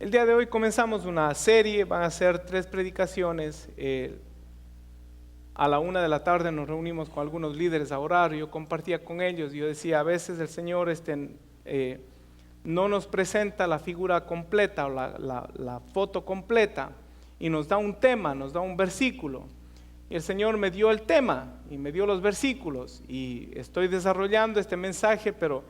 El día de hoy comenzamos una serie, van a ser 3 predicaciones. A la 1 de la tarde nos reunimos con algunos líderes a orar. Yo compartía con ellos, yo decía, a veces el Señor no nos presenta la figura completa o la foto completa y nos da un tema, nos da un versículo. Y el Señor me dio el tema y me dio los versículos y estoy desarrollando este mensaje, pero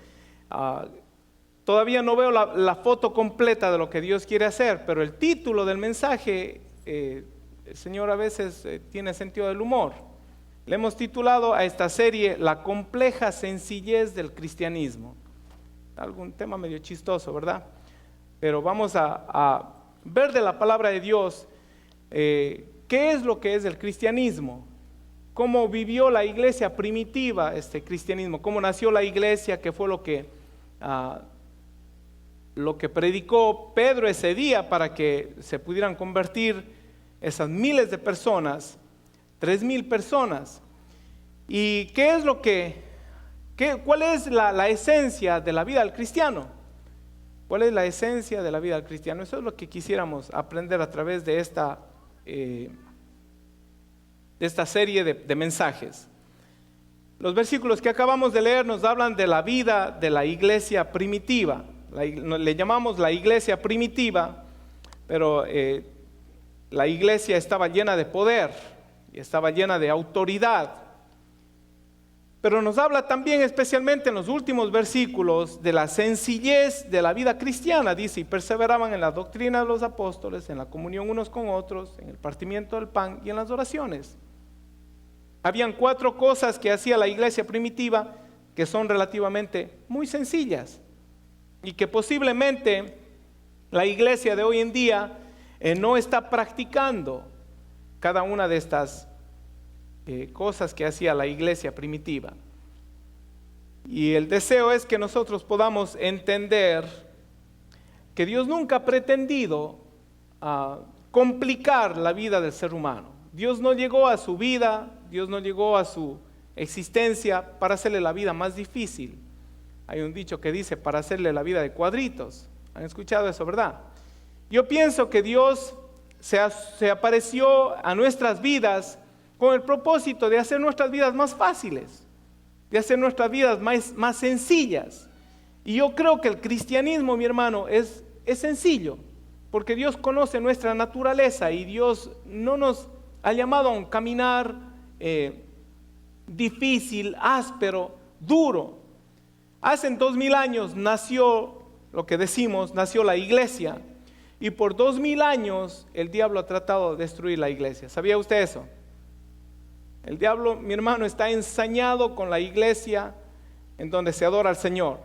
todavía no veo la foto completa de lo que Dios quiere hacer, pero el título del mensaje, el Señor a veces tiene sentido del humor. Le hemos titulado a esta serie La compleja sencillez del cristianismo. Algún tema medio chistoso, ¿verdad? Pero vamos a ver de la palabra de Dios qué es lo que es el cristianismo, cómo vivió la iglesia primitiva este cristianismo, cómo nació la iglesia, qué fue lo que predicó Pedro ese día para que se pudieran convertir esas miles de personas, 3,000 personas. ¿Y qué es cuál es la esencia de la vida del cristiano? ¿Cuál es la esencia de la vida del cristiano? Eso es lo que quisiéramos aprender a través de esta serie de mensajes. Los versículos que acabamos de leer nos hablan de la vida de la iglesia primitiva. Le llamamos la iglesia primitiva, pero la iglesia estaba llena de poder y estaba llena de autoridad. Pero nos habla también, especialmente en los últimos versículos, de la sencillez de la vida cristiana. Dice, y perseveraban en la doctrina de los apóstoles, en la comunión unos con otros, en el partimiento del pan y en las oraciones. Habían 4 cosas que hacía la iglesia primitiva que son relativamente muy sencillas y que posiblemente la iglesia de hoy en día no está practicando cada una de estas cosas que hacía la iglesia primitiva. Y el deseo es que nosotros podamos entender que Dios nunca ha pretendido complicar la vida del ser humano. Dios no llegó a su vida, Dios no llegó a su existencia para hacerle la vida más difícil. Hay un dicho que dice, para hacerle la vida de cuadritos. ¿Han escuchado eso, verdad? Yo pienso que Dios se apareció a nuestras vidas con el propósito de hacer nuestras vidas más fáciles, de hacer nuestras vidas más sencillas. Y yo creo que el cristianismo, mi hermano, es sencillo, porque Dios conoce nuestra naturaleza y Dios no nos ha llamado a un caminar difícil, áspero, duro. Hace 2000 años nació lo que decimos, nació la iglesia, y por 2000 años el diablo ha tratado de destruir la iglesia. ¿Sabía usted eso? El diablo, mi hermano, está ensañado con la iglesia en donde se adora al Señor.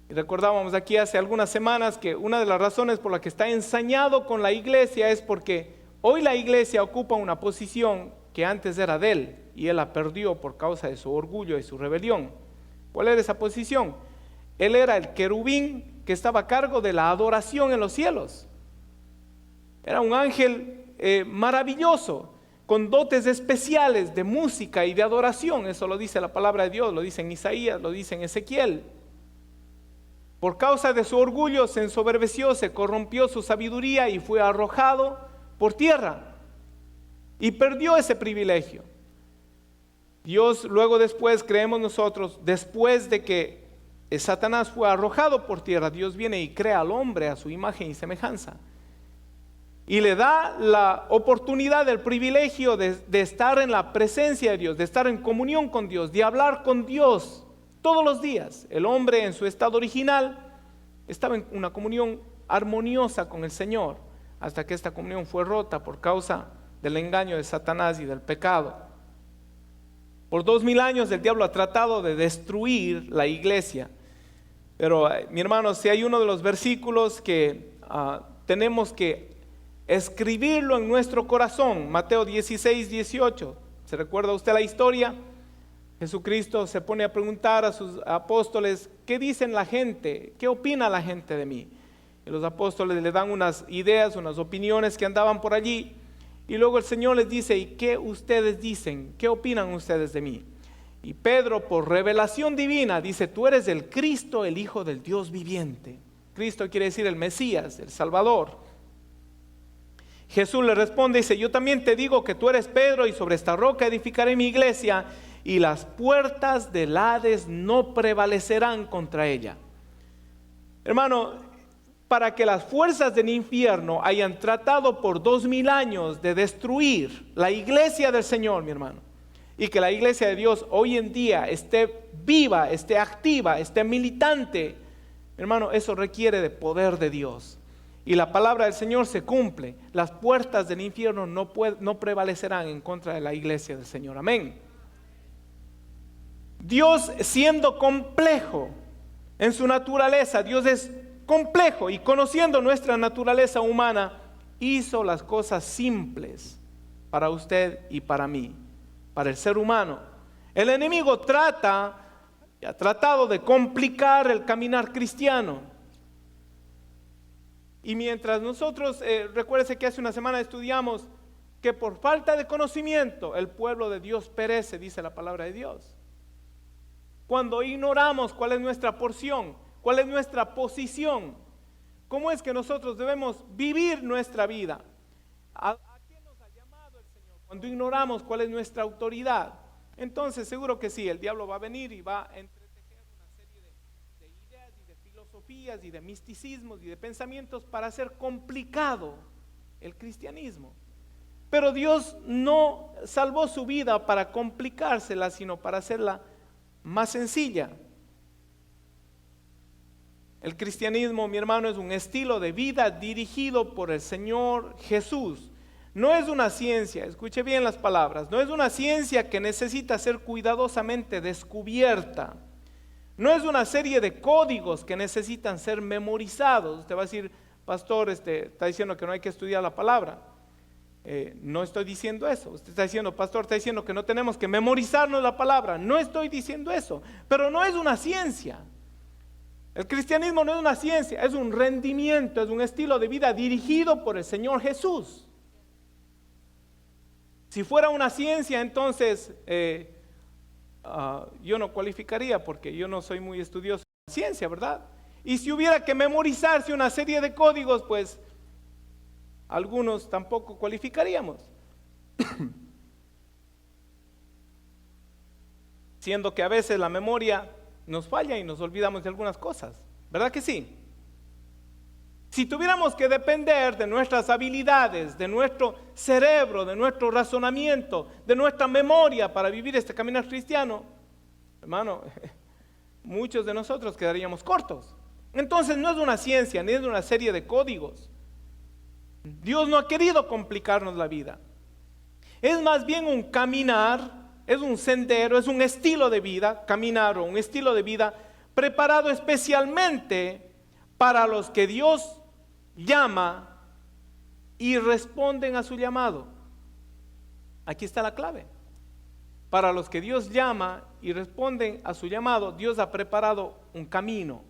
Y recordábamos aquí hace algunas semanas que una de las razones por la que está ensañado con la iglesia es porque hoy la iglesia ocupa una posición que antes era de él y él la perdió por causa de su orgullo y su rebelión. ¿Cuál era esa posición? Él era el querubín que estaba a cargo de la adoración en los cielos. Era un ángel maravilloso, con dotes especiales de música y de adoración. Eso lo dice la palabra de Dios, lo dice en Isaías, lo dice en Ezequiel. Por causa de su orgullo se ensoberbeció, se corrompió su sabiduría y fue arrojado por tierra y perdió ese privilegio. Dios luego después, creemos nosotros, después de que Satanás fue arrojado por tierra, Dios viene y crea al hombre a su imagen y semejanza. Y le da la oportunidad, el privilegio de estar en la presencia de Dios, de estar en comunión con Dios, de hablar con Dios todos los días. El hombre en su estado original estaba en una comunión armoniosa con el Señor, hasta que esta comunión fue rota por causa del engaño de Satanás y del pecado. Por 2000 años el diablo ha tratado de destruir la iglesia. Pero mi hermano, si hay uno de los versículos que tenemos que escribirlo en nuestro corazón, Mateo 16, 18. ¿Se recuerda usted la historia? Jesucristo se pone a preguntar a sus apóstoles, ¿qué dicen la gente? ¿Qué opina la gente de mí? Y los apóstoles le dan unas ideas, unas opiniones que andaban por allí. Y luego el Señor les dice, ¿y qué ustedes dicen? ¿Qué opinan ustedes de mí? Y Pedro, por revelación divina, dice, tú eres el Cristo, el Hijo del Dios viviente. Cristo quiere decir el Mesías, el Salvador. Jesús le responde y dice, yo también te digo que tú eres Pedro y sobre esta roca edificaré mi iglesia y las puertas del Hades no prevalecerán contra ella. Hermano, para que las fuerzas del infierno hayan tratado por 2000 años de destruir la iglesia del Señor, mi hermano, y que la iglesia de Dios hoy en día esté viva, esté activa, esté militante, mi hermano, eso requiere de poder de Dios. Y la palabra del Señor se cumple. Las puertas del infierno no prevalecerán en contra de la iglesia del Señor. Amén. Dios, siendo complejo en su naturaleza, Dios es complejo, y conociendo nuestra naturaleza humana, hizo las cosas simples para usted y para mí, para el ser humano. El enemigo ha tratado de complicar el caminar cristiano. Y mientras nosotros, recuérdese que hace una semana estudiamos que por falta de conocimiento el pueblo de Dios perece, dice la palabra de Dios. Cuando ignoramos cuál es nuestra porción, cuál es nuestra posición, cómo es que nosotros debemos vivir nuestra vida, ¿a qué nos ha llamado el Señor? Cuando ignoramos cuál es nuestra autoridad, entonces seguro que sí, el diablo va a venir y va a entretejer una serie de ideas y de filosofías y de misticismos y de pensamientos para hacer complicado el cristianismo. Pero Dios no salvó su vida para complicársela, sino para hacerla más sencilla. El cristianismo, mi hermano, es un estilo de vida dirigido por el Señor Jesús. No es una ciencia, escuche bien las palabras, no es una ciencia que necesita ser cuidadosamente descubierta. No es una serie de códigos que necesitan ser memorizados. Usted va a decir, pastor, está diciendo que no hay que estudiar la palabra. No estoy diciendo eso. Usted está diciendo, pastor, está diciendo que no tenemos que memorizarnos la palabra. No estoy diciendo eso, pero no es una ciencia. El cristianismo no es una ciencia, es un rendimiento, es un estilo de vida dirigido por el Señor Jesús. Si fuera una ciencia, entonces yo no cualificaría, porque yo no soy muy estudioso de la ciencia, ¿verdad? Y si hubiera que memorizarse una serie de códigos, pues algunos tampoco cualificaríamos. Siendo que a veces la memoria nos falla y nos olvidamos de algunas cosas, ¿verdad que sí? Si tuviéramos que depender de nuestras habilidades, de nuestro cerebro, de nuestro razonamiento, de nuestra memoria para vivir este caminar cristiano, hermano, muchos de nosotros quedaríamos cortos. Entonces no es una ciencia, ni es una serie de códigos. Dios no ha querido complicarnos la vida. Es más bien un caminar, es un sendero, es un estilo de vida, caminar o un estilo de vida preparado especialmente para los que Dios llama y responden a su llamado. Aquí está la clave. Para los que Dios llama y responden a su llamado, Dios ha preparado un camino.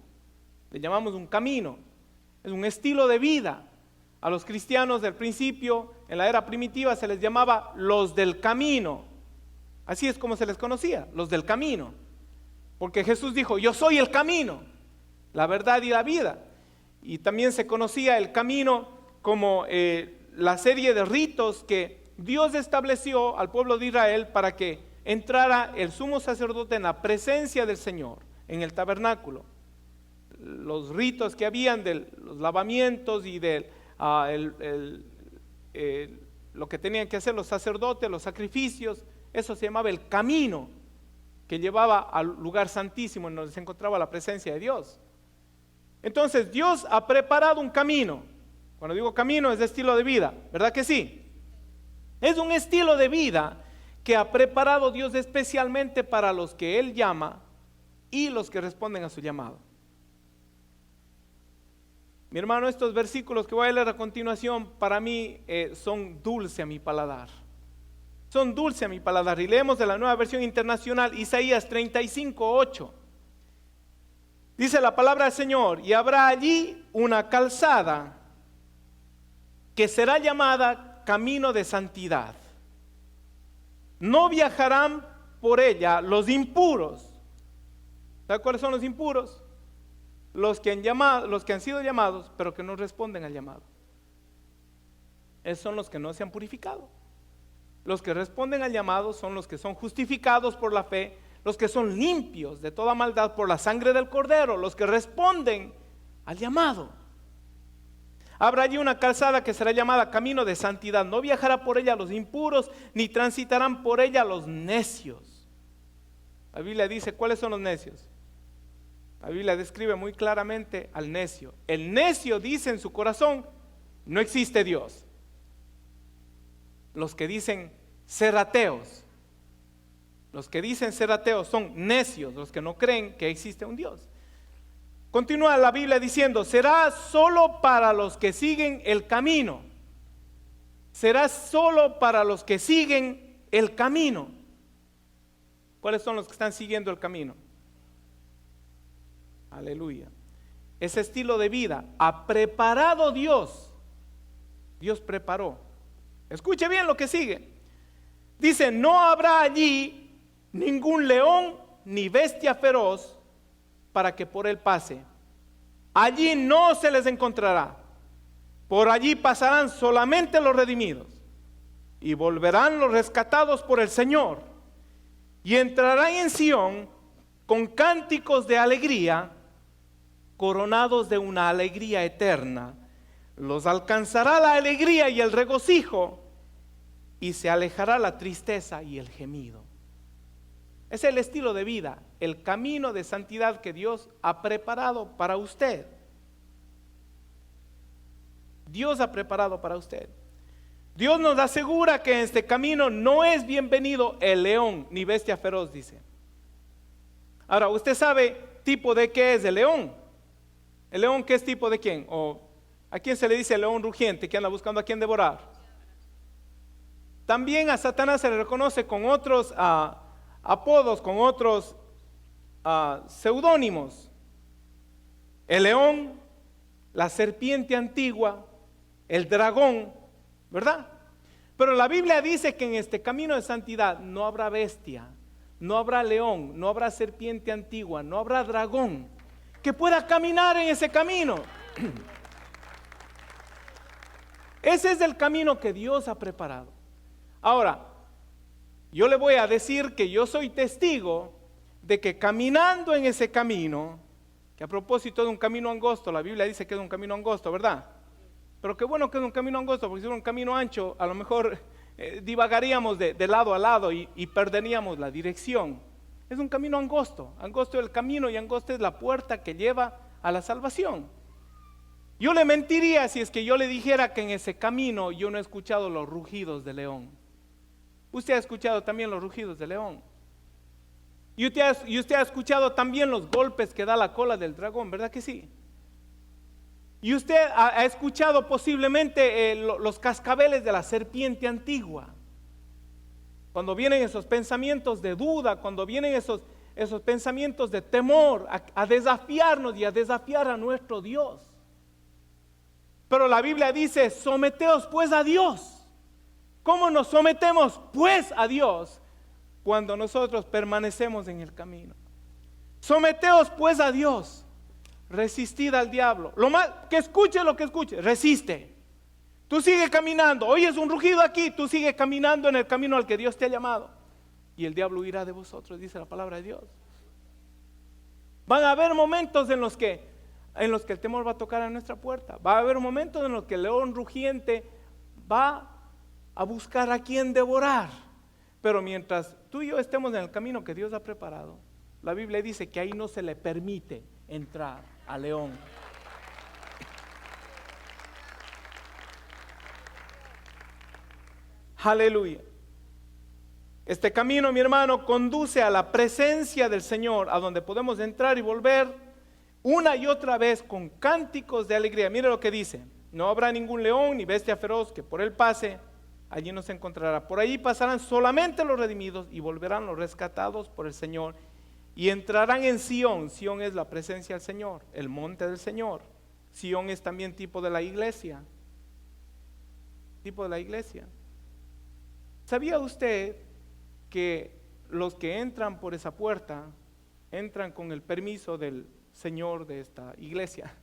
Le llamamos un camino. Es un estilo de vida. A los cristianos del principio, en la era primitiva, se les llamaba los del camino. Así es como se les conocía, los del camino. Porque Jesús dijo, yo soy el camino, la verdad y la vida. Y también se conocía el camino como la serie de ritos que Dios estableció al pueblo de Israel para que entrara el sumo sacerdote en la presencia del Señor, en el tabernáculo. Los ritos que habían de los lavamientos y de lo que tenían que hacer los sacerdotes, los sacrificios, eso se llamaba el camino que llevaba al lugar santísimo en donde se encontraba la presencia de Dios. Entonces Dios ha preparado un camino. Cuando digo camino es de estilo de vida, ¿verdad que sí? Es un estilo de vida que ha preparado Dios especialmente para los que Él llama y los que responden a su llamado. Mi hermano, estos versículos que voy a leer a continuación para mí son dulce a mi paladar. Son dulce a mi paladar. Y leemos de la Nueva Versión Internacional, Isaías 35:8. Dice la palabra del Señor, y habrá allí una calzada que será llamada camino de santidad. No viajarán por ella los impuros. ¿Sabe cuáles son los impuros? los que han sido llamados, pero que no responden al llamado. Esos son los que no se han purificado. Los que responden al llamado son los que son justificados por la fe, los que son limpios de toda maldad por la sangre del Cordero, los que responden al llamado. Habrá allí una calzada que será llamada camino de santidad. No viajará por ella los impuros, ni transitarán por ella los necios. La Biblia dice, ¿cuáles son los necios? La Biblia describe muy claramente al necio. El necio dice en su corazón, no existe Dios. Los que dicen ser ateos, son necios, los que no creen que existe un Dios. Continúa la Biblia diciendo, será solo para los que siguen el camino. Será solo para los que siguen el camino. ¿Cuáles son los que están siguiendo el camino? Aleluya. Ese estilo de vida ha preparado Dios. Dios preparó. Escuche bien lo que sigue. Dice, no habrá allí ningún león ni bestia feroz para que por él pase. Allí no se les encontrará. Por allí pasarán solamente los redimidos. Y volverán los rescatados por el Señor. Y entrarán en Sión con cánticos de alegría, coronados de una alegría eterna. Los alcanzará la alegría y el regocijo, y se alejará la tristeza y el gemido. Es el estilo de vida, el camino de santidad que Dios ha preparado para usted. Dios ha preparado para usted. Dios nos asegura que en este camino no es bienvenido el león ni bestia feroz, dice. Ahora, ¿usted sabe tipo de qué es el león? ¿El león qué es tipo de quién? ¿O a quién se le dice el león rugiente que anda buscando a quién devorar? También a Satanás se le reconoce con otros apodos, con otros seudónimos. El león, la serpiente antigua, el dragón, ¿verdad? Pero la Biblia dice que en este camino de santidad no habrá bestia, no habrá león, no habrá serpiente antigua, no habrá dragón que pueda caminar en ese camino. Ese es el camino que Dios ha preparado. Ahora, yo le voy a decir que yo soy testigo de que caminando en ese camino, que a propósito de un camino angosto, la Biblia dice que es un camino angosto, ¿verdad? Pero qué bueno que es un camino angosto, porque si fuera un camino ancho, a lo mejor divagaríamos de lado a lado y perderíamos la dirección. Es un camino angosto, angosto es el camino y angosto es la puerta que lleva a la salvación. Yo le mentiría si es que yo le dijera que en ese camino yo no he escuchado los rugidos del león. Usted ha escuchado también los rugidos del león. Y usted ha escuchado también los golpes que da la cola del dragón, ¿verdad que sí? Y usted ha escuchado posiblemente los cascabeles de la serpiente antigua. Cuando vienen esos pensamientos de duda, cuando vienen esos pensamientos de temor a desafiarnos y a desafiar a nuestro Dios. Pero la Biblia dice, someteos pues a Dios. ¿Cómo nos sometemos pues a Dios? Cuando nosotros permanecemos en el camino. Someteos pues a Dios. Resistid al diablo. Que escuche lo que escuche, resiste. Tú sigue caminando. Oyes un rugido aquí, tú sigue caminando en el camino al que Dios te ha llamado. Y el diablo huirá de vosotros, dice la palabra de Dios. Van a haber momentos en los que el temor va a tocar a nuestra puerta. Va a haber momentos en los que el león rugiente va a buscar a quien devorar. Pero mientras tú y yo estemos en el camino que Dios ha preparado, la Biblia dice que ahí no se le permite entrar al león. Aleluya. Este camino, mi hermano, conduce a la presencia del Señor, a donde podemos entrar y volver una y otra vez con cánticos de alegría. Mire lo que dice: no habrá ningún león ni bestia feroz que por él pase, allí no se encontrará. Por allí pasarán solamente los redimidos y volverán los rescatados por el Señor y entrarán en Sión. Sión es la presencia del Señor, el monte del Señor. Sión es también tipo de la iglesia. Tipo de la iglesia. ¿Sabía usted que los que entran por esa puerta entran con el permiso del Señor de esta iglesia.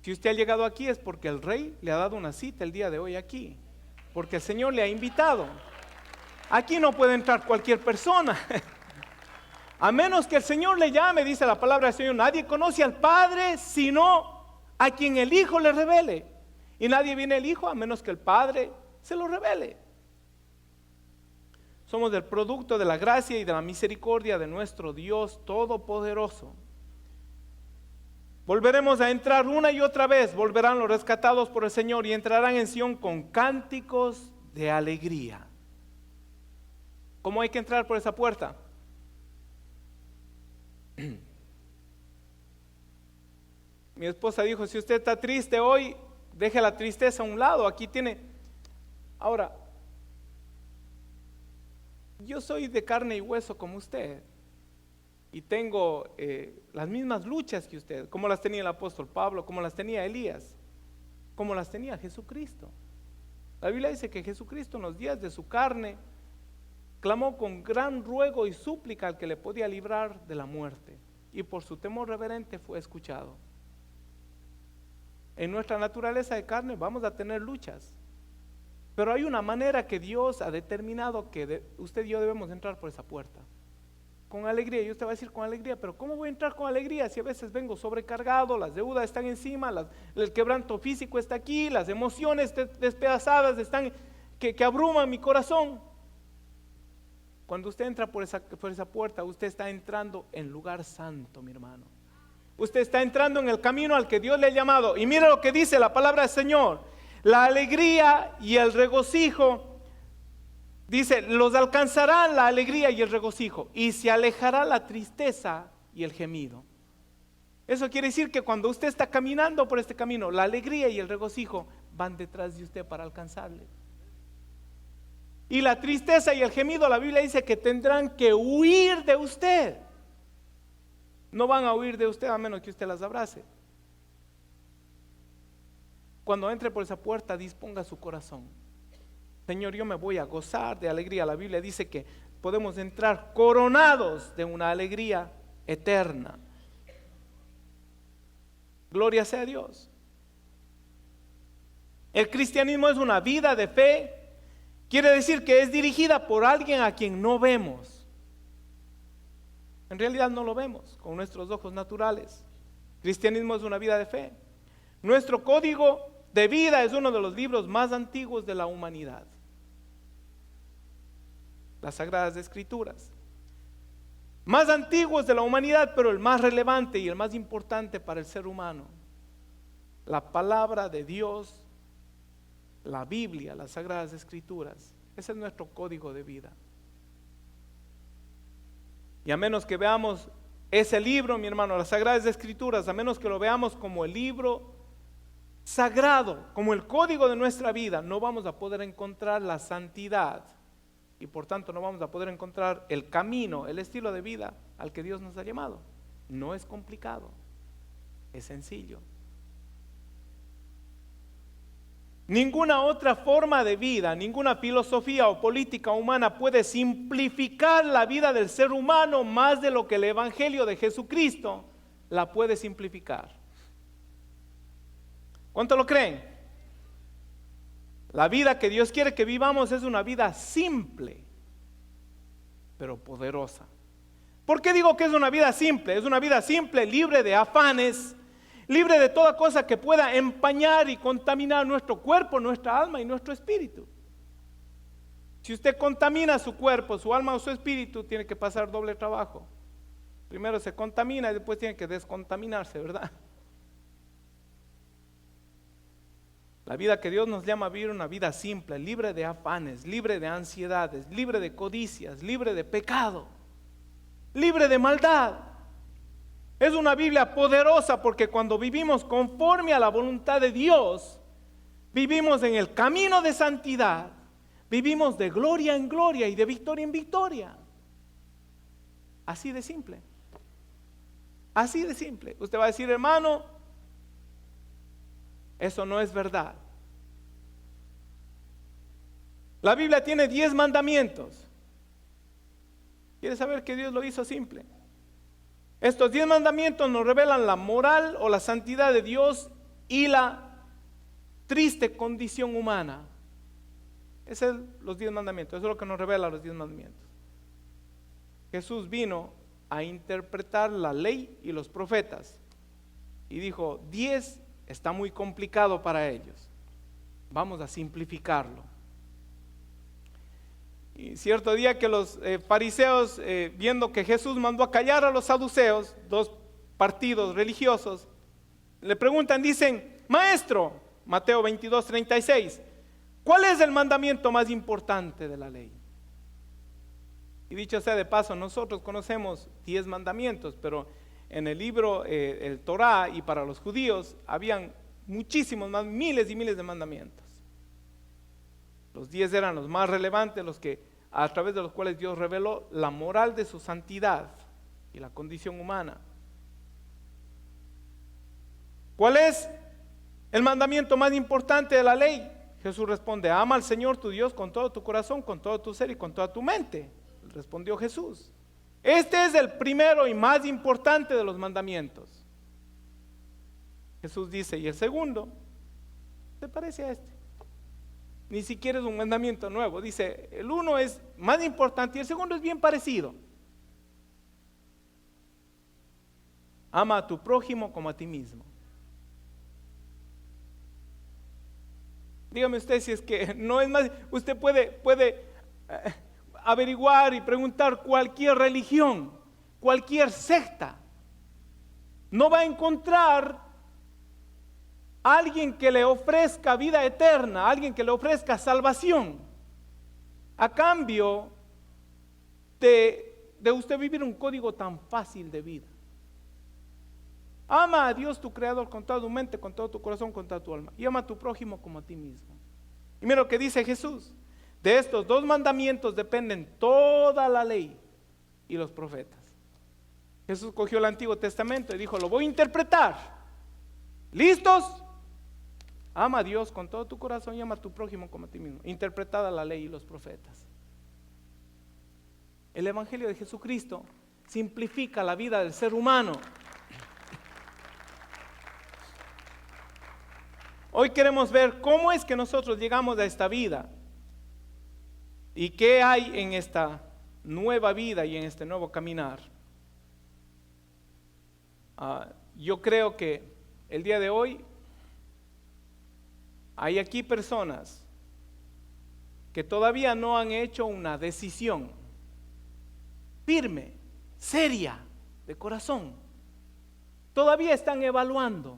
Si usted ha llegado aquí es porque el Rey le ha dado una cita el día de hoy aquí, porque el Señor le ha invitado. Aquí no puede entrar cualquier persona, a menos que el Señor le llame. Dice la palabra del Señor: nadie conoce al Padre sino a quien el Hijo le revele, y nadie viene al Hijo a menos que el Padre se lo revele. Somos el producto de la gracia y de la misericordia de nuestro Dios Todopoderoso. Volveremos a entrar una y otra vez, volverán los rescatados por el Señor y entrarán en Sión con cánticos de alegría. ¿Cómo hay que entrar por esa puerta? Mi esposa dijo: si usted está triste hoy, deje la tristeza a un lado, aquí tiene. Ahora, yo soy de carne y hueso como usted, y tengo las mismas luchas que usted, como las tenía el apóstol Pablo, como las tenía Elías, como las tenía Jesucristo. La Biblia dice que Jesucristo en los días de su carne clamó con gran ruego y súplica al que le podía librar de la muerte, y por su temor reverente fue escuchado. En nuestra naturaleza de carne vamos a tener luchas, pero hay una manera que Dios ha determinado que usted y yo debemos entrar por esa puerta, con alegría. Y usted va a decir: con alegría, pero ¿cómo voy a entrar con alegría si a veces vengo sobrecargado, las deudas están encima, el quebranto físico está aquí, las emociones despedazadas están que abruman mi corazón? Cuando usted entra por esa puerta, usted está entrando en lugar santo, mi hermano. Usted está entrando en el camino al que Dios le ha llamado. Y mire lo que dice la palabra del Señor: la alegría y el regocijo, dice, los alcanzará la alegría y el regocijo, y se alejará la tristeza y el gemido. Eso quiere decir que cuando usted está caminando por este camino, la alegría y el regocijo van detrás de usted para alcanzarle. Y la tristeza y el gemido, la Biblia dice que tendrán que huir de usted. No van a huir de usted a menos que usted las abrace. Cuando entre por esa puerta, disponga su corazón: Señor, yo me voy a gozar de alegría. La Biblia dice que podemos entrar coronados de una alegría eterna. Gloria sea a Dios. El cristianismo es una vida de fe. Quiere decir que es dirigida por alguien a quien no vemos. En realidad no lo vemos con nuestros ojos naturales. Cristianismo es una vida de fe. Nuestro código de vida es uno de los libros más antiguos de la humanidad, las Sagradas Escrituras. Más antiguos de la humanidad, pero el más relevante y el más importante para el ser humano. La palabra de Dios, la Biblia, las Sagradas Escrituras. Ese es nuestro código de vida. Y a menos que veamos ese libro, mi hermano, las Sagradas Escrituras, a menos que lo veamos como el libro sagrado, como el código de nuestra vida, no vamos a poder encontrar la santidad, y por tanto no vamos a poder encontrar el camino, el estilo de vida al que Dios nos ha llamado. No es complicado, es sencillo. Ninguna otra forma de vida, ninguna filosofía o política humana puede simplificar la vida del ser humano más de lo que el Evangelio de Jesucristo la puede simplificar. ¿Cuánto lo creen? La vida que Dios quiere que vivamos es una vida simple, pero poderosa. ¿Por qué digo que es una vida simple? Es una vida simple, libre de afanes, libre de toda cosa que pueda empañar y contaminar nuestro cuerpo, nuestra alma y nuestro espíritu. Si usted contamina su cuerpo, su alma o su espíritu, tiene que pasar doble trabajo. Primero se contamina y después tiene que descontaminarse, ¿verdad? La vida que Dios nos llama a vivir, una vida simple, libre de afanes, libre de ansiedades, libre de codicias, libre de pecado, libre de maldad. Es una Biblia poderosa porque cuando vivimos conforme a la voluntad de Dios, vivimos en el camino de santidad, vivimos de gloria en gloria y de victoria en victoria. Así de simple. Así de simple. Usted va a decir: hermano, eso no es verdad. La Biblia tiene 10 mandamientos. ¿Quiere saber que Dios lo hizo simple? Estos 10 mandamientos nos revelan la moral o la santidad de Dios y la triste condición humana. Esos son los 10 mandamientos, eso es lo que nos revela los 10 mandamientos. Jesús vino a interpretar la ley y los profetas y dijo, 10 está muy complicado para ellos, vamos a simplificarlo. Y cierto día que los fariseos, viendo que Jesús mandó a callar a los saduceos, dos partidos religiosos, le preguntan, dicen, maestro, Mateo 22:36, ¿cuál es el mandamiento más importante de la ley? Y dicho sea de paso, nosotros conocemos 10 mandamientos, pero en el libro, el Torá, y para los judíos, habían muchísimos más, miles y miles de mandamientos. Los 10 eran los más relevantes, los que, a través de los cuales Dios reveló la moral de su santidad y la condición humana. ¿Cuál es el mandamiento más importante de la ley? Jesús responde, ama al Señor tu Dios con todo tu corazón, con todo tu ser y con toda tu mente. Respondió Jesús. Este es el primero y más importante de los mandamientos. Jesús dice, y el segundo, ¿te parece a este? Ni siquiera es un mandamiento nuevo. Dice, el uno es más importante y el segundo es bien parecido. Ama a tu prójimo como a ti mismo. Dígame usted si es que no es más. Usted puede averiguar y preguntar cualquier religión, cualquier secta. No va a encontrar alguien que le ofrezca vida eterna, alguien que le ofrezca salvación, a cambio de usted vivir un código tan fácil de vida. Ama a Dios tu creador con toda tu mente, con todo tu corazón, con toda tu alma, y ama a tu prójimo como a ti mismo. Y mira lo que dice Jesús, de estos 2 mandamientos dependen toda la ley y los profetas. Jesús cogió el Antiguo Testamento y dijo, lo voy a interpretar. ¿Listos? Ama a Dios con todo tu corazón y ama a tu prójimo como a ti mismo. Interpretada la ley y los profetas. El Evangelio de Jesucristo simplifica la vida del ser humano. Hoy queremos ver cómo es que nosotros llegamos a esta vida y qué hay en esta nueva vida y en este nuevo caminar. Yo creo que el día de hoy hay aquí personas que todavía no han hecho una decisión firme, seria, de corazón. Todavía están evaluando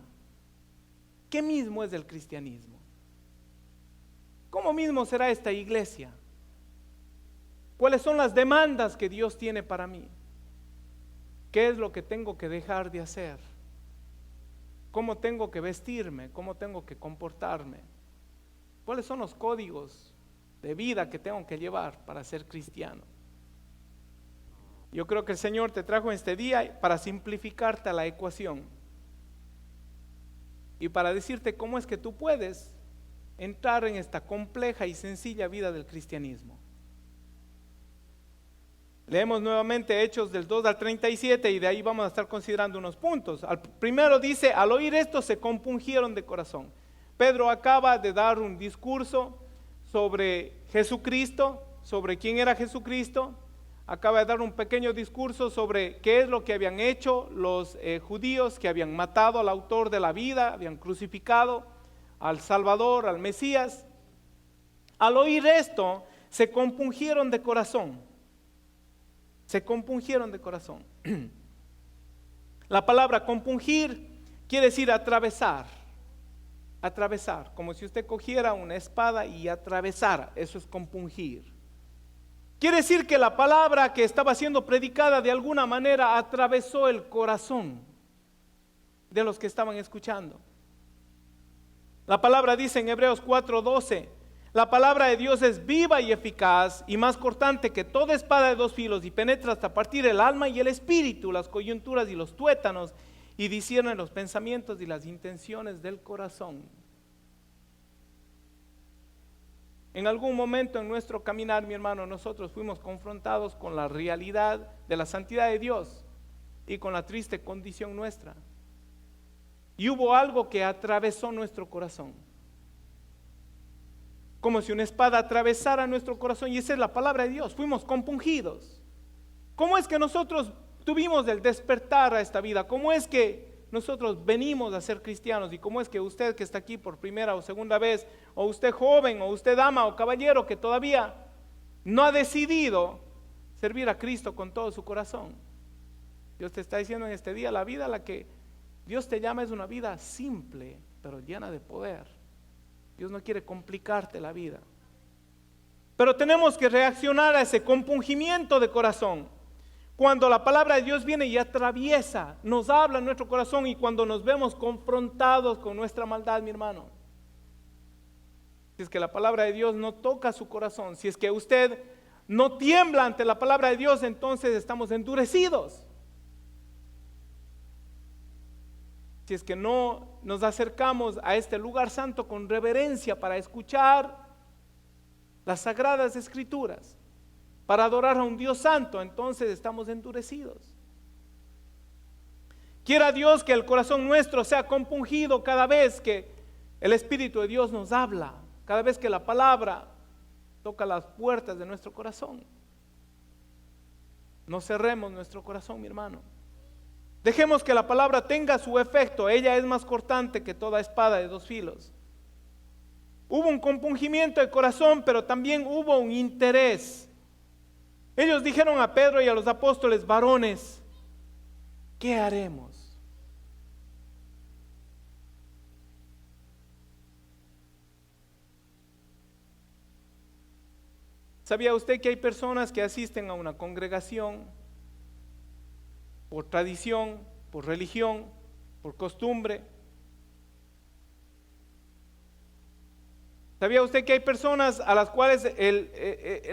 qué mismo es el cristianismo. ¿Cómo mismo será esta iglesia? ¿Cuáles son las demandas que Dios tiene para mí? ¿Qué es lo que tengo que dejar de hacer? ¿Cómo tengo que vestirme? ¿Cómo tengo que comportarme? ¿Cuáles son los códigos de vida que tengo que llevar para ser cristiano? Yo creo que el Señor te trajo en este día para simplificarte la ecuación y para decirte cómo es que tú puedes entrar en esta compleja y sencilla vida del cristianismo. Leemos nuevamente Hechos del 2 al 37 y de ahí vamos a estar considerando unos puntos. Primero dice, al oír esto se compungieron de corazón. Pedro acaba de dar un discurso sobre Jesucristo, sobre quién era Jesucristo. Acaba de dar un pequeño discurso sobre qué es lo que habían hecho los judíos que habían matado al autor de la vida, habían crucificado al Salvador, al Mesías. Al oír esto se compungieron de corazón. Se compungieron de corazón. La palabra compungir quiere decir atravesar. Atravesar, como si usted cogiera una espada y atravesara. Eso es compungir. Quiere decir que la palabra que estaba siendo predicada de alguna manera atravesó el corazón de los que estaban escuchando. La palabra dice en Hebreos 4:12, la palabra de Dios es viva y eficaz y más cortante que toda espada de 2 filos y penetra hasta partir el alma y el espíritu, las coyunturas y los tuétanos, y discierne los pensamientos y las intenciones del corazón. En algún momento en nuestro caminar, mi hermano, nosotros fuimos confrontados con la realidad de la santidad de Dios. y con la triste condición nuestra. Y hubo algo que atravesó nuestro corazón, como si una espada atravesara nuestro corazón, y esa es la palabra de Dios. Fuimos compungidos. ¿Cómo es que nosotros tuvimos el despertar a esta vida? ¿Cómo es que nosotros venimos a ser cristianos? ¿Y cómo es que usted que está aquí por primera o segunda vez, o usted joven, o usted dama o caballero que todavía no ha decidido servir a Cristo con todo su corazón? Dios te está diciendo en este día, la vida a la que Dios te llama es una vida simple, pero llena de poder. Dios no quiere complicarte la vida. Pero tenemos que reaccionar a ese compungimiento de corazón. Cuando la palabra de Dios viene y atraviesa, nos habla en nuestro corazón, y cuando nos vemos confrontados con nuestra maldad, mi hermano. Si es que la palabra de Dios no toca su corazón, si es que usted no tiembla ante la palabra de Dios, entonces estamos endurecidos. Si es que no nos acercamos a este lugar santo con reverencia para escuchar las sagradas escrituras, para adorar a un Dios santo, entonces estamos endurecidos. Quiera Dios que el corazón nuestro sea compungido cada vez que el Espíritu de Dios nos habla, cada vez que la palabra toca las puertas de nuestro corazón. No cerremos nuestro corazón, mi hermano. Dejemos que la palabra tenga su efecto. Ella es más cortante que toda espada de dos filos. Hubo un compungimiento de corazón, pero también hubo un interés. Ellos dijeron a Pedro y a los apóstoles: varones, ¿qué haremos? ¿Sabía usted que hay personas que asisten a una congregación por tradición, por religión, por costumbre? ¿Sabía usted que hay personas a las cuales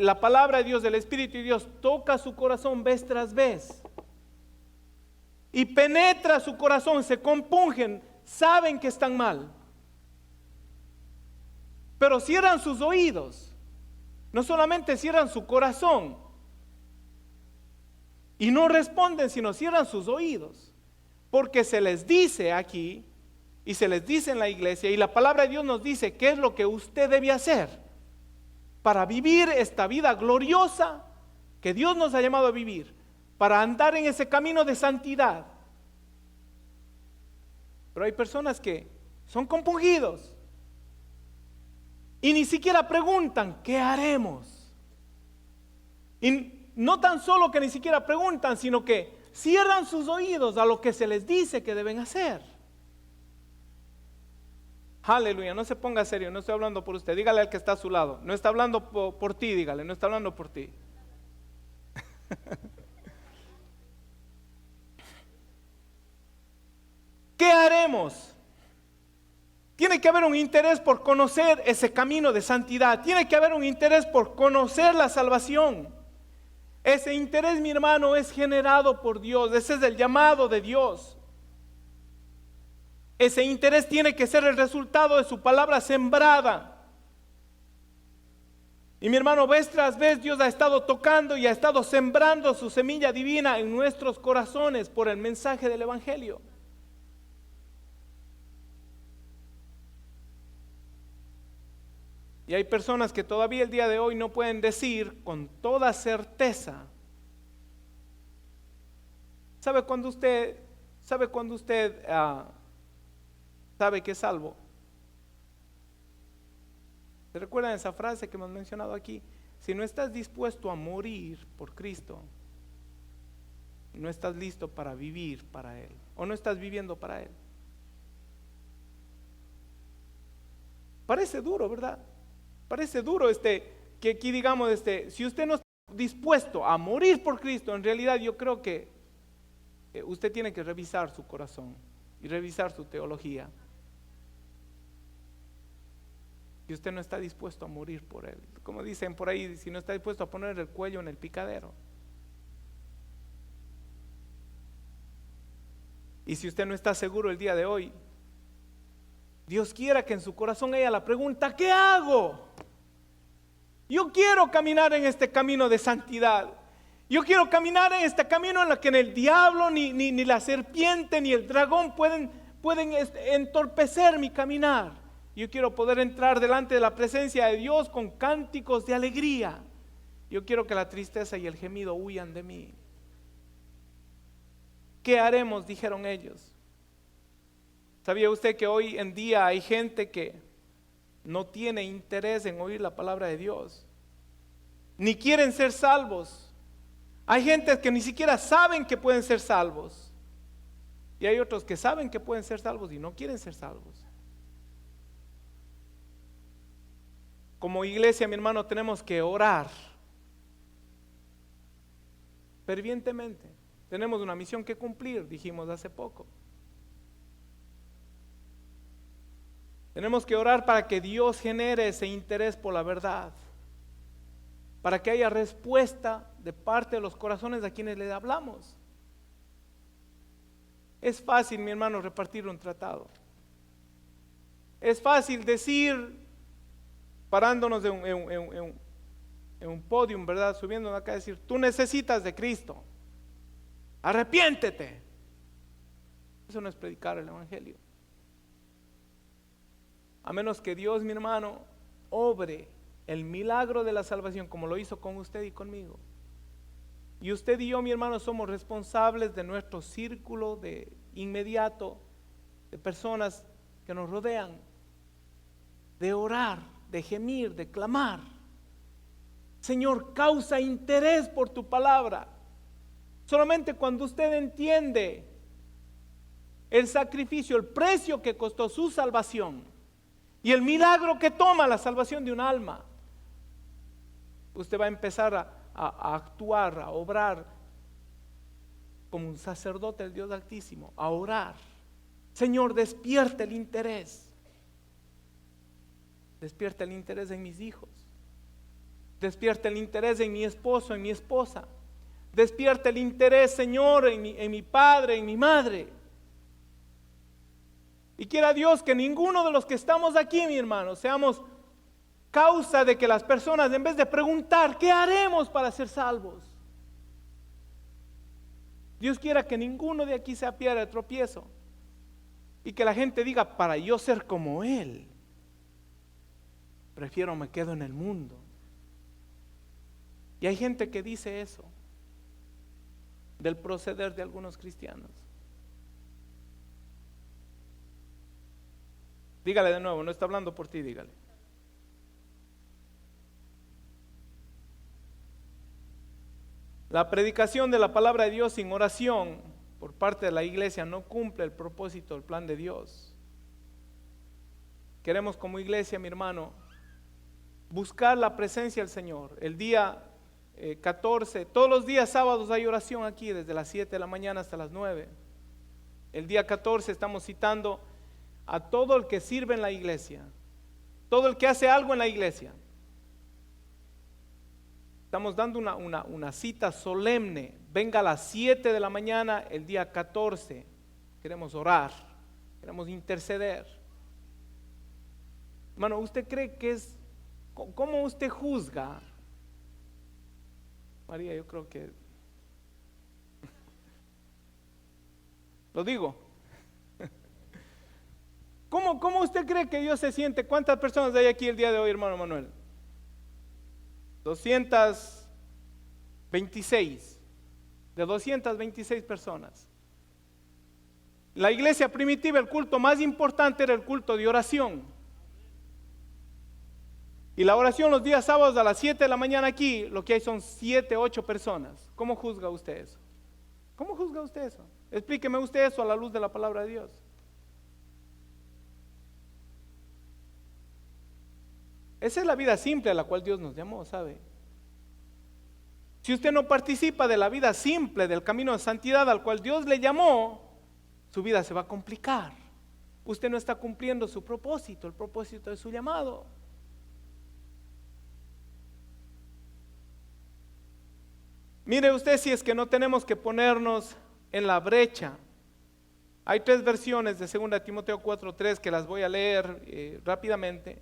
la palabra de Dios, el Espíritu de Dios, toca su corazón vez tras vez y penetra su corazón, se compungen, saben que están mal, pero cierran sus oídos? No solamente cierran su corazón y no responden, sino cierran sus oídos, porque se les dice aquí y se les dice en la iglesia, y la palabra de Dios nos dice qué es lo que usted debe hacer para vivir esta vida gloriosa que Dios nos ha llamado a vivir, para andar en ese camino de santidad. Pero hay personas que son compungidos y ni siquiera preguntan: ¿qué haremos? Y no tan solo que ni siquiera preguntan, sino que cierran sus oídos a lo que se les dice que deben hacer. Aleluya, no se ponga serio, no estoy hablando por usted. Dígale al que está a su lado, no está hablando por ti, dígale, no está hablando por ti. ¿Qué haremos? Tiene que haber un interés por conocer ese camino de santidad. Tiene que haber un interés por conocer la salvación. Ese interés, mi hermano, es generado por Dios. Ese es el llamado de Dios. Ese interés tiene que ser el resultado de su palabra sembrada. Y mi hermano, vez tras vez Dios ha estado tocando y ha estado sembrando su semilla divina en nuestros corazones por el mensaje del Evangelio. Y hay personas que todavía el día de hoy no pueden decir con toda certeza. ¿Sabe cuando usted sabe que es salvo? ¿Se recuerdan esa frase que hemos mencionado aquí? Si no estás dispuesto a morir por Cristo, no estás listo para vivir para Él, o no estás viviendo para Él. Parece duro, ¿verdad? Parece duro que aquí digamos, si usted no está dispuesto a morir por Cristo, en realidad yo creo que usted tiene que revisar su corazón y revisar su teología. Y usted no está dispuesto a morir por Él. Como dicen por ahí, si no está dispuesto a poner el cuello en el picadero. Y si usted no está seguro el día de hoy, Dios quiera que en su corazón haya la pregunta: ¿qué hago? Yo quiero caminar en este camino de santidad. Yo quiero caminar en este camino en el que ni el diablo, ni la serpiente, ni el dragón pueden entorpecer mi caminar. Yo quiero poder entrar delante de la presencia de Dios con cánticos de alegría. Yo quiero que la tristeza y el gemido huyan de mí. ¿Qué haremos?, dijeron ellos. ¿Sabía usted que hoy en día hay gente que no tiene interés en oír la palabra de Dios? Ni quieren ser salvos. Hay gente que ni siquiera saben que pueden ser salvos. Y hay otros que saben que pueden ser salvos y no quieren ser salvos. Como iglesia, mi hermano, tenemos que orar fervientemente. Tenemos una misión que cumplir, dijimos hace poco. Tenemos que orar para que Dios genere ese interés por la verdad, para que haya respuesta de parte de los corazones a quienes le hablamos. Es fácil, mi hermano, repartir un tratado. Es fácil decir, parándonos en un podium, ¿verdad? Subiéndonos acá, decir: tú necesitas de Cristo, arrepiéntete. Eso no es predicar el evangelio. A menos que Dios, mi hermano, obre el milagro de la salvación como lo hizo con usted y conmigo. Y usted y yo, mi hermano, somos responsables de nuestro círculo de inmediato, de personas que nos rodean, de orar, de gemir, de clamar: Señor, causa interés por tu palabra. Solamente cuando usted entiende el sacrificio, el precio que costó su salvación y el milagro que toma la salvación de un alma, usted va a empezar a actuar, a obrar como un sacerdote del Dios Altísimo, a orar: Señor, despierta el interés. Despierta el interés en mis hijos. Despierta el interés en mi esposo, en mi esposa. Despierta el interés, Señor, en mi padre, en mi madre. Y quiera Dios que ninguno de los que estamos aquí, mi hermano, seamos causa de que las personas, en vez de preguntar ¿qué haremos para ser salvos?, Dios quiera que ninguno de aquí sea piedra de tropiezo y que la gente diga: para yo ser como Él, prefiero me quedo en el mundo. Y hay gente que dice eso del proceder de algunos cristianos. Dígale de nuevo, no está hablando por ti, dígale. La predicación de la palabra de Dios sin oración por parte de la iglesia no cumple el propósito, el plan de Dios. Queremos como iglesia, mi hermano, buscar la presencia del Señor. El día 14, todos los días sábados hay oración aquí desde las 7 de la mañana hasta las 9. El día 14 estamos citando a todo el que sirve en la iglesia, todo el que hace algo en la iglesia. Estamos dando una cita solemne. Venga a las 7 de la mañana el día 14. Queremos orar, queremos interceder. Hermano, ¿usted cree que es, cómo usted juzga? María, yo creo que lo digo. ¿Cómo usted cree que Dios se siente? ¿Cuántas personas hay aquí el día de hoy, hermano Manuel? 226. De 226 personas. La iglesia primitiva, el culto más importante era el culto de oración. Y la oración los días sábados a las 7 de la mañana aquí, lo que hay son 7, 8 personas. ¿Cómo juzga usted eso? ¿Cómo juzga usted eso? Explíqueme usted eso a la luz de la palabra de Dios. Esa es la vida simple a la cual Dios nos llamó, ¿sabe? Si usted no participa de la vida simple, del camino de santidad al cual Dios le llamó, su vida se va a complicar. Usted no está cumpliendo su propósito, el propósito de su llamado. Mire usted, si es que no tenemos que ponernos en la brecha. Hay 3 versiones de 2 Timoteo 4:3 que las voy a leer rápidamente.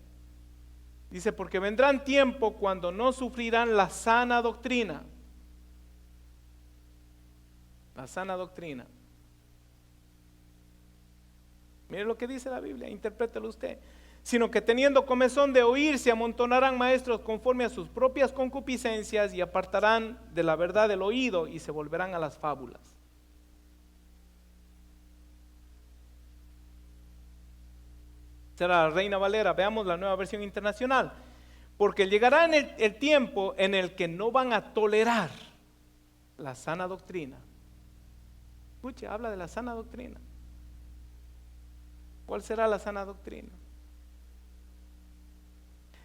Dice: porque vendrán tiempo cuando no sufrirán la sana doctrina, La sana doctrina. Mire lo que dice la Biblia, interprételo usted. Sino que teniendo comezón de oír, se amontonarán maestros conforme a sus propias concupiscencias y apartarán de la verdad el oído y se volverán a las fábulas. Será la Reina Valera, veamos la Nueva Versión Internacional. Porque llegará el tiempo en el que no van a tolerar la sana doctrina. Escuche, habla de la sana doctrina. ¿Cuál será la sana doctrina?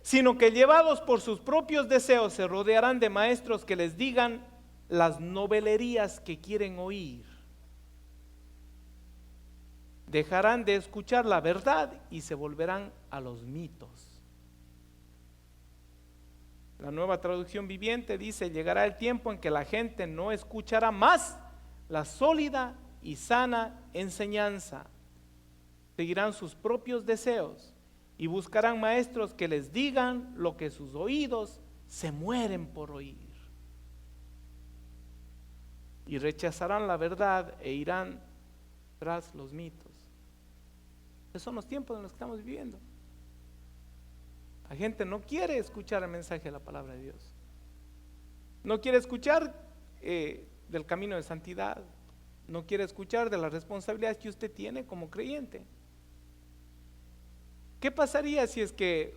Sino que llevados por sus propios deseos se rodearán de maestros que les digan las novelerías que quieren oír. Dejarán de escuchar la verdad y se volverán a los mitos. La Nueva Traducción Viviente dice: llegará el tiempo en que la gente no escuchará más la sólida y sana enseñanza. Seguirán sus propios deseos y buscarán maestros que les digan lo que sus oídos se mueren por oír. Y rechazarán la verdad e irán tras los mitos. Esos son los tiempos en los que estamos viviendo. La gente no quiere escuchar el mensaje de la palabra de Dios. No quiere escuchar del camino de santidad. No quiere escuchar de las responsabilidades que usted tiene como creyente. ¿Qué pasaría si es que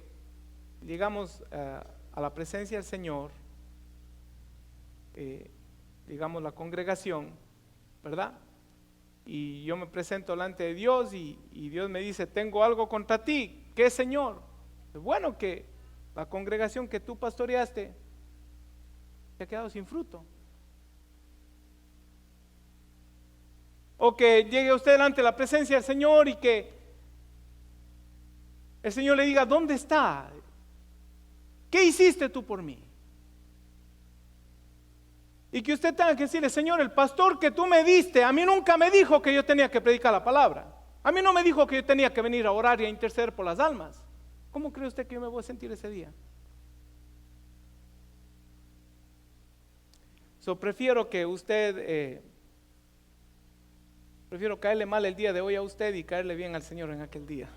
llegamos a la presencia del Señor, digamos la congregación, ¿verdad? Y yo me presento delante de Dios y Dios me dice: tengo algo contra ti. ¿Qué, Señor? Bueno, que la congregación que tú pastoreaste se ha quedado sin fruto. O que llegue usted delante de la presencia del Señor y que el Señor le diga: ¿dónde está? ¿Qué hiciste tú por mí? Y que usted tenga que decirle: Señor, el pastor que tú me diste, a mí nunca me dijo que yo tenía que predicar la palabra. A mí no me dijo que yo tenía que venir a orar y a interceder por las almas. ¿Cómo cree usted que yo me voy a sentir ese día? Prefiero que usted, prefiero caerle mal el día de hoy a usted y caerle bien al Señor en aquel día.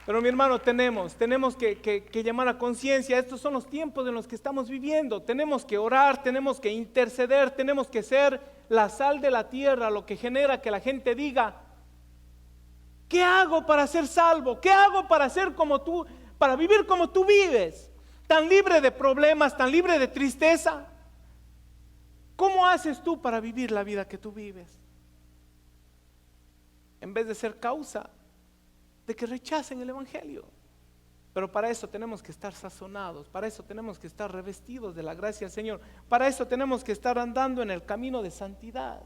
Pero mi hermano, tenemos que llamar a conciencia. Estos son los tiempos en los que estamos viviendo. Tenemos que orar, tenemos que interceder, tenemos que ser la sal de la tierra, lo que genera que la gente diga: ¿qué hago para ser salvo? ¿Qué hago para ser como tú, para vivir como tú vives? Tan libre de problemas, tan libre de tristeza. ¿Cómo haces tú para vivir la vida que tú vives? En vez de ser causa de que rechacen el evangelio. Pero para eso tenemos que estar sazonados, para eso tenemos que estar revestidos de la gracia del Señor, para eso tenemos que estar andando en el camino de santidad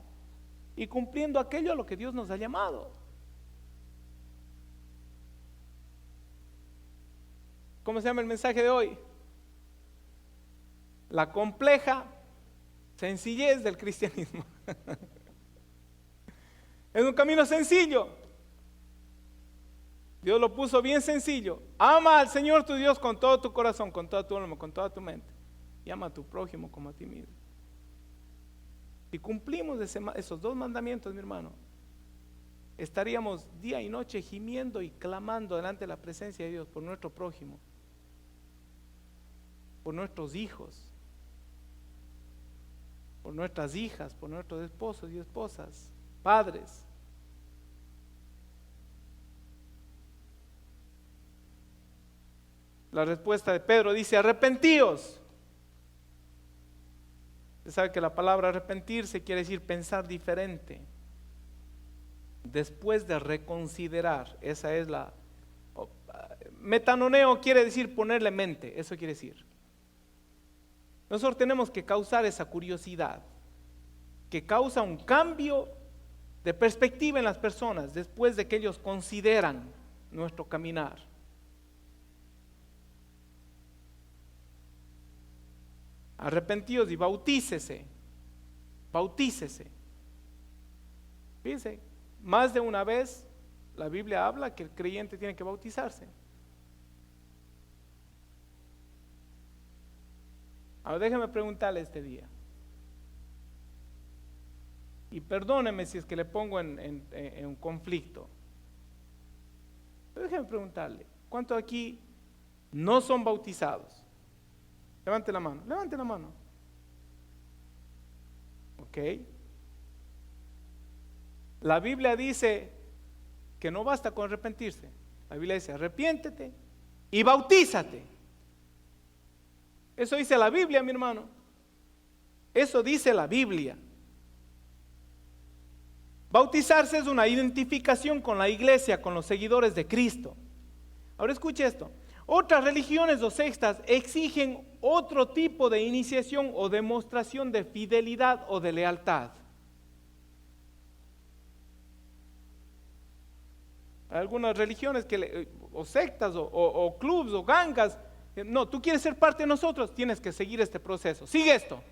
y cumpliendo aquello a lo que Dios nos ha llamado. ¿Cómo se llama el mensaje de hoy? La compleja sencillez del cristianismo. Es un camino sencillo. Dios lo puso bien sencillo. Ama al Señor tu Dios con todo tu corazón, con toda tu alma, con toda tu mente. Y ama a tu prójimo como a ti mismo. Si cumplimos esos dos mandamientos, mi hermano, estaríamos día y noche gimiendo y clamando delante de la presencia de Dios por nuestro prójimo, por nuestros hijos, por nuestras hijas, por nuestros esposos y esposas, padres. La respuesta de Pedro dice: arrepentíos. Usted sabe que la palabra arrepentirse quiere decir pensar diferente. Después de reconsiderar, esa es la... Metanoneo quiere decir ponerle mente, eso quiere decir. Nosotros tenemos que causar esa curiosidad, que causa un cambio de perspectiva en las personas después de que ellos consideran nuestro caminar. Arrepentíos y bautícese. Bautícese. Fíjense, más de una vez la Biblia habla que el creyente tiene que bautizarse. Ahora déjeme preguntarle este día. Y perdóneme si es que le pongo en un conflicto. Pero déjeme preguntarle, ¿cuántos aquí no son bautizados? Levante la mano, levante la mano. Ok. La Biblia dice que no basta con arrepentirse. La Biblia dice, arrepiéntete y bautízate. Eso dice la Biblia, mi hermano. Eso dice la Biblia. Bautizarse es una identificación con la iglesia, con los seguidores de Cristo. Ahora escuche esto. Otras religiones o sectas exigen otro tipo de iniciación o demostración de fidelidad o de lealtad. Algunas religiones o sectas o clubs o gangas, no, tú quieres ser parte de nosotros, tienes que seguir este proceso. Sigue esto.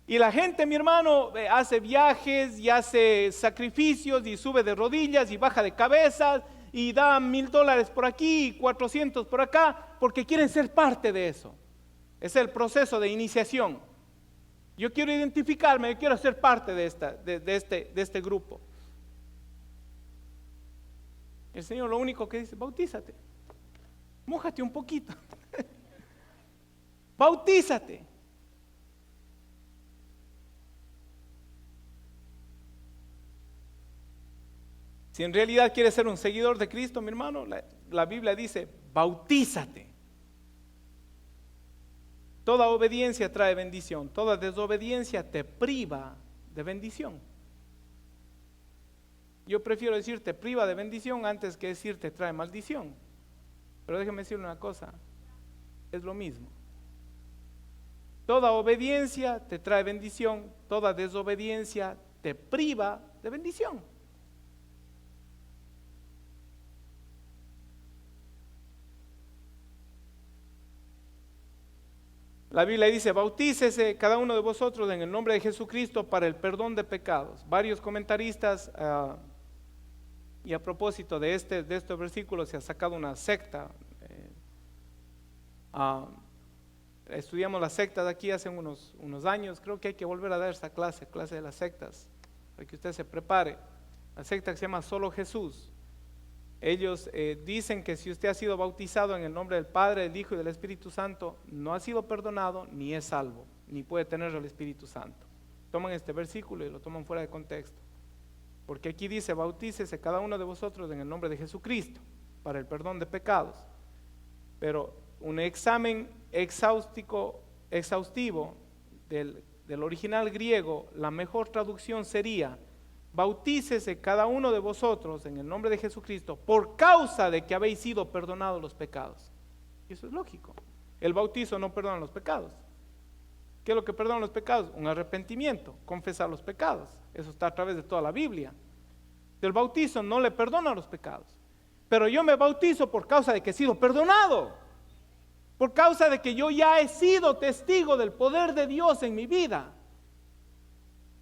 Y la gente, mi hermano, hace viajes y hace sacrificios y sube de rodillas y baja de cabezas y da $1,000 por aquí y 400 por acá porque quieren ser parte de eso. Es el proceso de iniciación. Yo quiero identificarme, yo quiero ser parte de este grupo. El Señor lo único que dice, bautízate, mójate un poquito, bautízate. Si en realidad quieres ser un seguidor de Cristo, mi hermano, la Biblia dice, bautízate. Toda obediencia trae bendición, toda desobediencia te priva de bendición. Yo prefiero decir te priva de bendición antes que decir te trae maldición. Pero déjeme decirle una cosa, es lo mismo. Toda obediencia te trae bendición, toda desobediencia te priva de bendición. La Biblia dice, bautícese cada uno de vosotros en el nombre de Jesucristo para el perdón de pecados. Varios comentaristas, y a propósito de este versículo, se ha sacado una secta. Estudiamos las sectas aquí hace unos años. Creo que hay que volver a dar esta clase de las sectas, para que usted se prepare. La secta que se llama Solo Jesús. Ellos dicen que si usted ha sido bautizado en el nombre del Padre, del Hijo y del Espíritu Santo, no ha sido perdonado, ni es salvo, ni puede tener el Espíritu Santo. Toman este versículo y lo toman fuera de contexto. Porque aquí dice, bautícese cada uno de vosotros en el nombre de Jesucristo, para el perdón de pecados. Pero un examen exhaustivo del original griego, la mejor traducción sería, bautícese cada uno de vosotros en el nombre de Jesucristo por causa de que habéis sido perdonados los pecados. Y eso es lógico. El bautizo no perdona los pecados. ¿Qué es lo que perdona los pecados? Un arrepentimiento, confesar los pecados. Eso está a través de toda la Biblia. El bautizo no le perdona los pecados. Pero yo me bautizo por causa de que he sido perdonado. Por causa de que yo ya he sido testigo del poder de Dios en mi vida.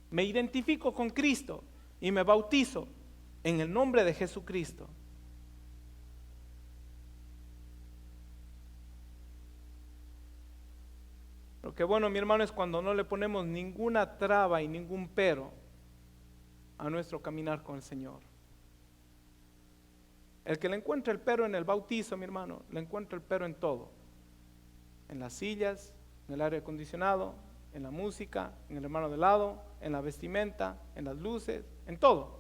Me identifico con Cristo y me bautizo en el nombre de Jesucristo. Lo que bueno, mi hermano, es cuando no le ponemos ninguna traba y ningún pero a nuestro caminar con el Señor. El que le encuentra el pero en el bautizo, mi hermano, le encuentra el pero en todo. En las sillas, en el aire acondicionado, en la música, en el hermano de lado, en la vestimenta, en las luces, en todo.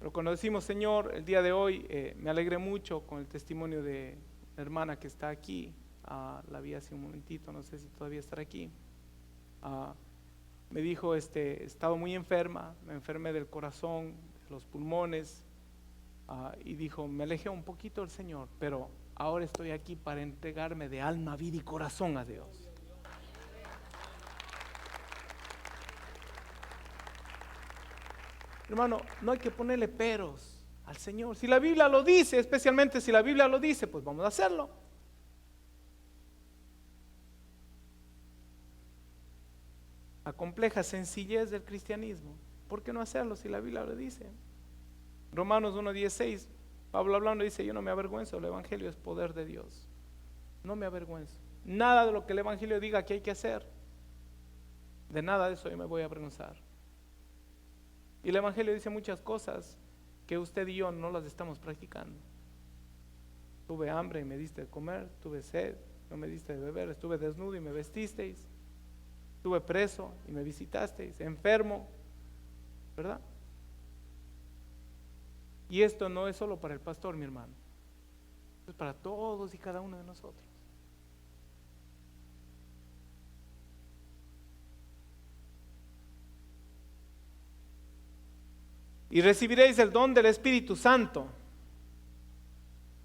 Pero cuando decimos Señor, el día de hoy me alegré mucho con el testimonio de la hermana que está aquí. La vi hace un momentito, no sé si todavía estará aquí. Me dijo, estaba muy enferma, me enfermé del corazón, de los pulmones, y dijo, me alejé un poquito del Señor, pero ahora estoy aquí para entregarme de alma, vida y corazón a Dios. Hermano, no hay que ponerle peros al Señor. Si la Biblia lo dice, especialmente si la Biblia lo dice, pues vamos a hacerlo. La compleja sencillez del cristianismo, ¿por qué no hacerlo si la Biblia lo dice? Romanos 1:16, Pablo hablando dice, yo no me avergüenzo, el evangelio es poder de Dios. No me avergüenzo. Nada de lo que el Evangelio diga que hay que hacer, de nada de eso yo me voy a avergonzar. Y el Evangelio dice muchas cosas que usted y yo no las estamos practicando. Tuve hambre y me diste de comer, tuve sed, no me diste de beber, estuve desnudo y me vestisteis, estuve preso y me visitasteis, enfermo, ¿verdad? Y esto no es solo para el pastor, mi hermano, es para todos y cada uno de nosotros. Y recibiréis el don del Espíritu Santo.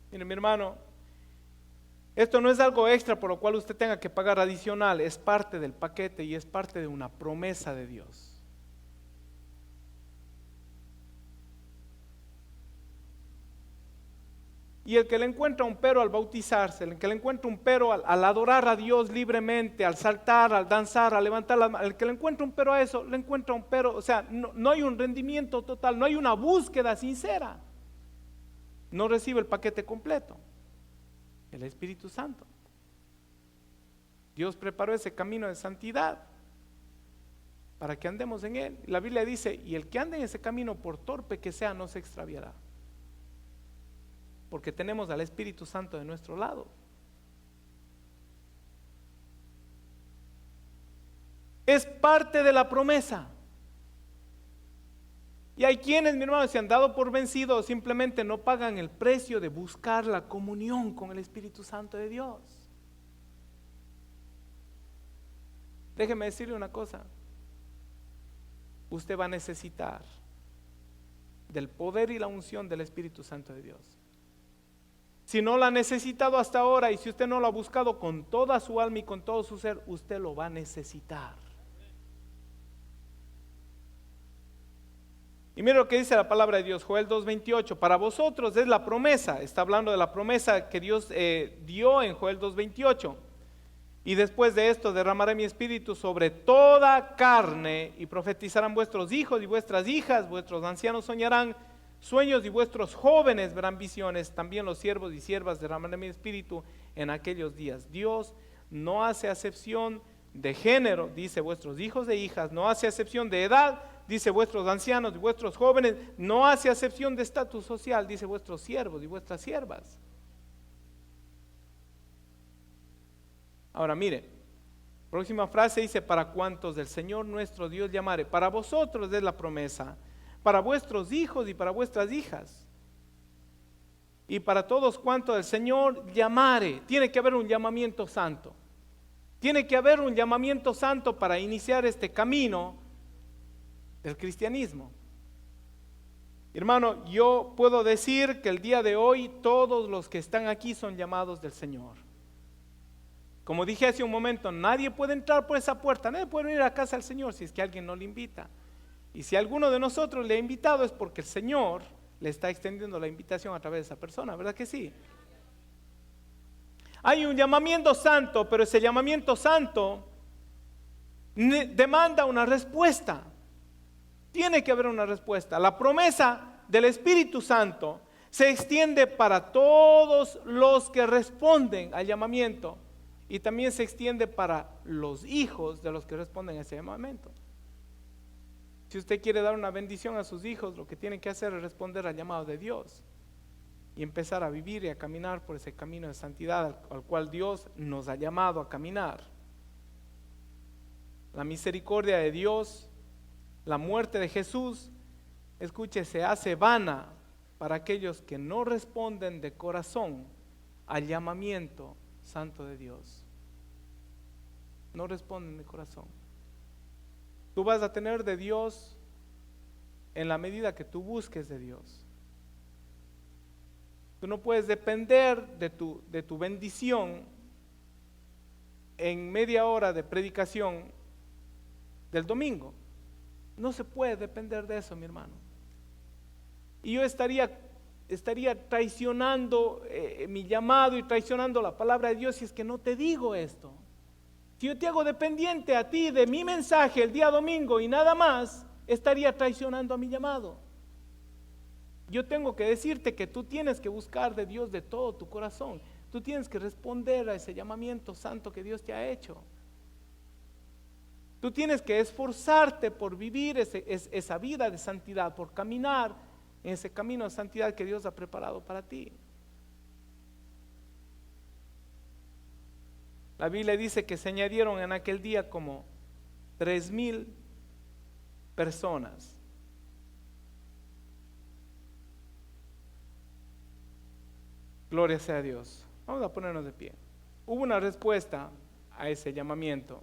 Mire, mi hermano, esto no es algo extra por lo cual usted tenga que pagar adicional, es parte del paquete y es parte de una promesa de Dios. Y el que le encuentra un pero al bautizarse, el que le encuentra un pero al adorar a Dios libremente, al saltar, al danzar, al levantar las manos, el que le encuentra un pero a eso, le encuentra un pero, o sea, no hay un rendimiento total, no hay una búsqueda sincera. No recibe el paquete completo, el Espíritu Santo. Dios preparó ese camino de santidad para que andemos en él. La Biblia dice, y el que ande en ese camino, por torpe que sea, no se extraviará. Porque tenemos al Espíritu Santo de nuestro lado. Es parte de la promesa. Y hay quienes, mi hermano, se han dado por vencidos, simplemente no pagan el precio de buscar la comunión con el Espíritu Santo de Dios. Déjeme decirle una cosa. Usted va a necesitar del poder y la unción del Espíritu Santo de Dios. Si no la ha necesitado hasta ahora y si usted no lo ha buscado con toda su alma y con todo su ser, usted lo va a necesitar. Y mira lo que dice la palabra de Dios, Joel 2:28, para vosotros es la promesa, está hablando de la promesa que Dios dio en Joel 2:28. Y después de esto derramaré mi espíritu sobre toda carne y profetizarán vuestros hijos y vuestras hijas, vuestros ancianos soñarán sueños y vuestros jóvenes verán visiones, también los siervos y siervas derramaré mi espíritu en aquellos días. Dios no hace acepción de género, dice vuestros hijos e hijas, no hace acepción de edad, dice vuestros ancianos y vuestros jóvenes, no hace acepción de estatus social, dice vuestros siervos y vuestras siervas. Ahora mire, próxima frase dice, para cuantos del Señor nuestro Dios llamare, para vosotros es la promesa, para vuestros hijos y para vuestras hijas, y para todos cuantos el Señor llamare. Tiene que haber un llamamiento santo, tiene que haber un llamamiento santo para iniciar este camino del cristianismo. Hermano, yo puedo decir que el día de hoy todos los que están aquí son llamados del Señor. Como dije hace un momento, nadie puede entrar por esa puerta, nadie puede venir a casa del Señor si es que alguien no le invita. Y si alguno de nosotros le ha invitado es porque el Señor le está extendiendo la invitación a través de esa persona, ¿verdad que sí? Hay un llamamiento santo, pero ese llamamiento santo demanda una respuesta. Tiene que haber una respuesta. La promesa del Espíritu Santo se extiende para todos los que responden al llamamiento y también se extiende para los hijos de los que responden a ese llamamiento. Si usted quiere dar una bendición a sus hijos, lo que tiene que hacer es responder al llamado de Dios y empezar a vivir y a caminar por ese camino de santidad al cual Dios nos ha llamado a caminar. La misericordia de Dios, la muerte de Jesús, escuche, se hace vana para aquellos que no responden de corazón al llamamiento santo de Dios. No responden de corazón. Tú vas a tener de Dios en la medida que tú busques de Dios. Tú no puedes depender de tu bendición en media hora de predicación del domingo. No se puede depender de eso, mi hermano. Y yo estaría traicionando mi llamado y traicionando la palabra de Dios si es que no te digo esto. Si yo te hago dependiente a ti de mi mensaje el día domingo y nada más, estaría traicionando a mi llamado. Yo tengo que decirte que tú tienes que buscar de Dios de todo tu corazón. Tú tienes que responder a ese llamamiento santo que Dios te ha hecho. Tú tienes que esforzarte por vivir esa vida de santidad, por caminar en ese camino de santidad que Dios ha preparado para ti. La Biblia dice que se añadieron en aquel día como 3,000 personas. Gloria sea a Dios. Vamos a ponernos de pie. Hubo una respuesta a ese llamamiento.